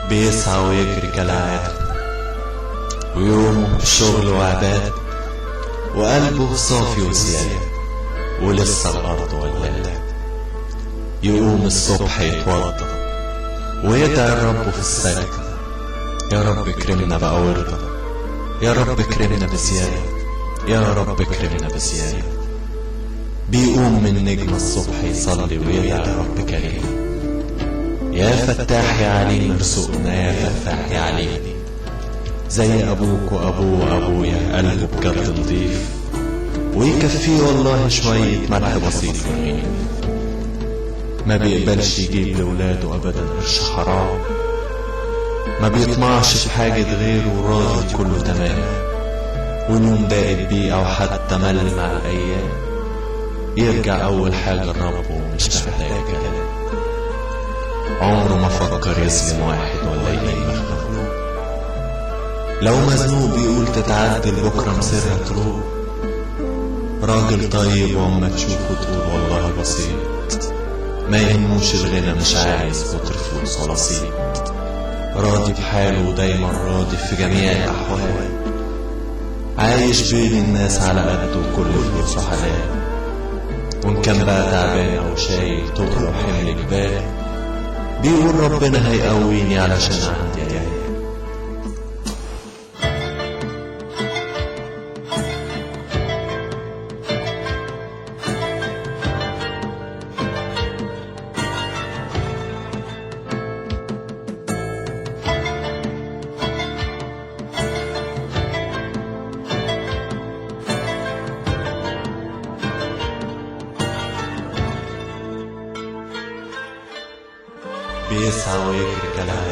بيسعى ويجري كالعادة، ويومه شغل وعباد، وقلبه صافي وزيادة، ولسه الأرض ولادة. يقوم الصبح يتوضى ويدعي الرب في السجدة: يا رب اكرمنا بقى وارضى، يا رب اكرمنا بزيادة، يا رب اكرمنا بزيادة. بيقوم من نجم الصبح يصلي ويدعي الرب كريم: يا فتاح يا عليم ارزقنا، يا فتاح يا عليم. زي أبوك وأبوه وأبويا قلبه بجد نضيف، ويكفيه والله شوية ملح بسيط ورغيف. ما بيقبلش يجيب لولاده أبدا قرش حرام، ما بيطمعش في حاجة غيره وراضي كله تمام. ونوم دائب بيه أو حتى مل مع الأيام، يرجع أول حاجة لربه ومش محتاج كلام. عمره ما فكر يظلم واحد ولا يهين مخلوق، لو مزنوق بيقول تتعدل بكرة مصيرها تروق. راجل طيب وأما تشوفه تقول والله بسيط، ما يهموش الغنى مش عايز كتر فلوس ولا صيت. راضي بحاله ودايما راضي في جميع الأحوال، عايش بين الناس على قده وكل فلوسه حلال. وإن كان بقى تعبان أو شايل تقل وحمل جبال، بيقول ربنا هيقويني علشان عندي عيال. بيسعى ويجري كالعادة،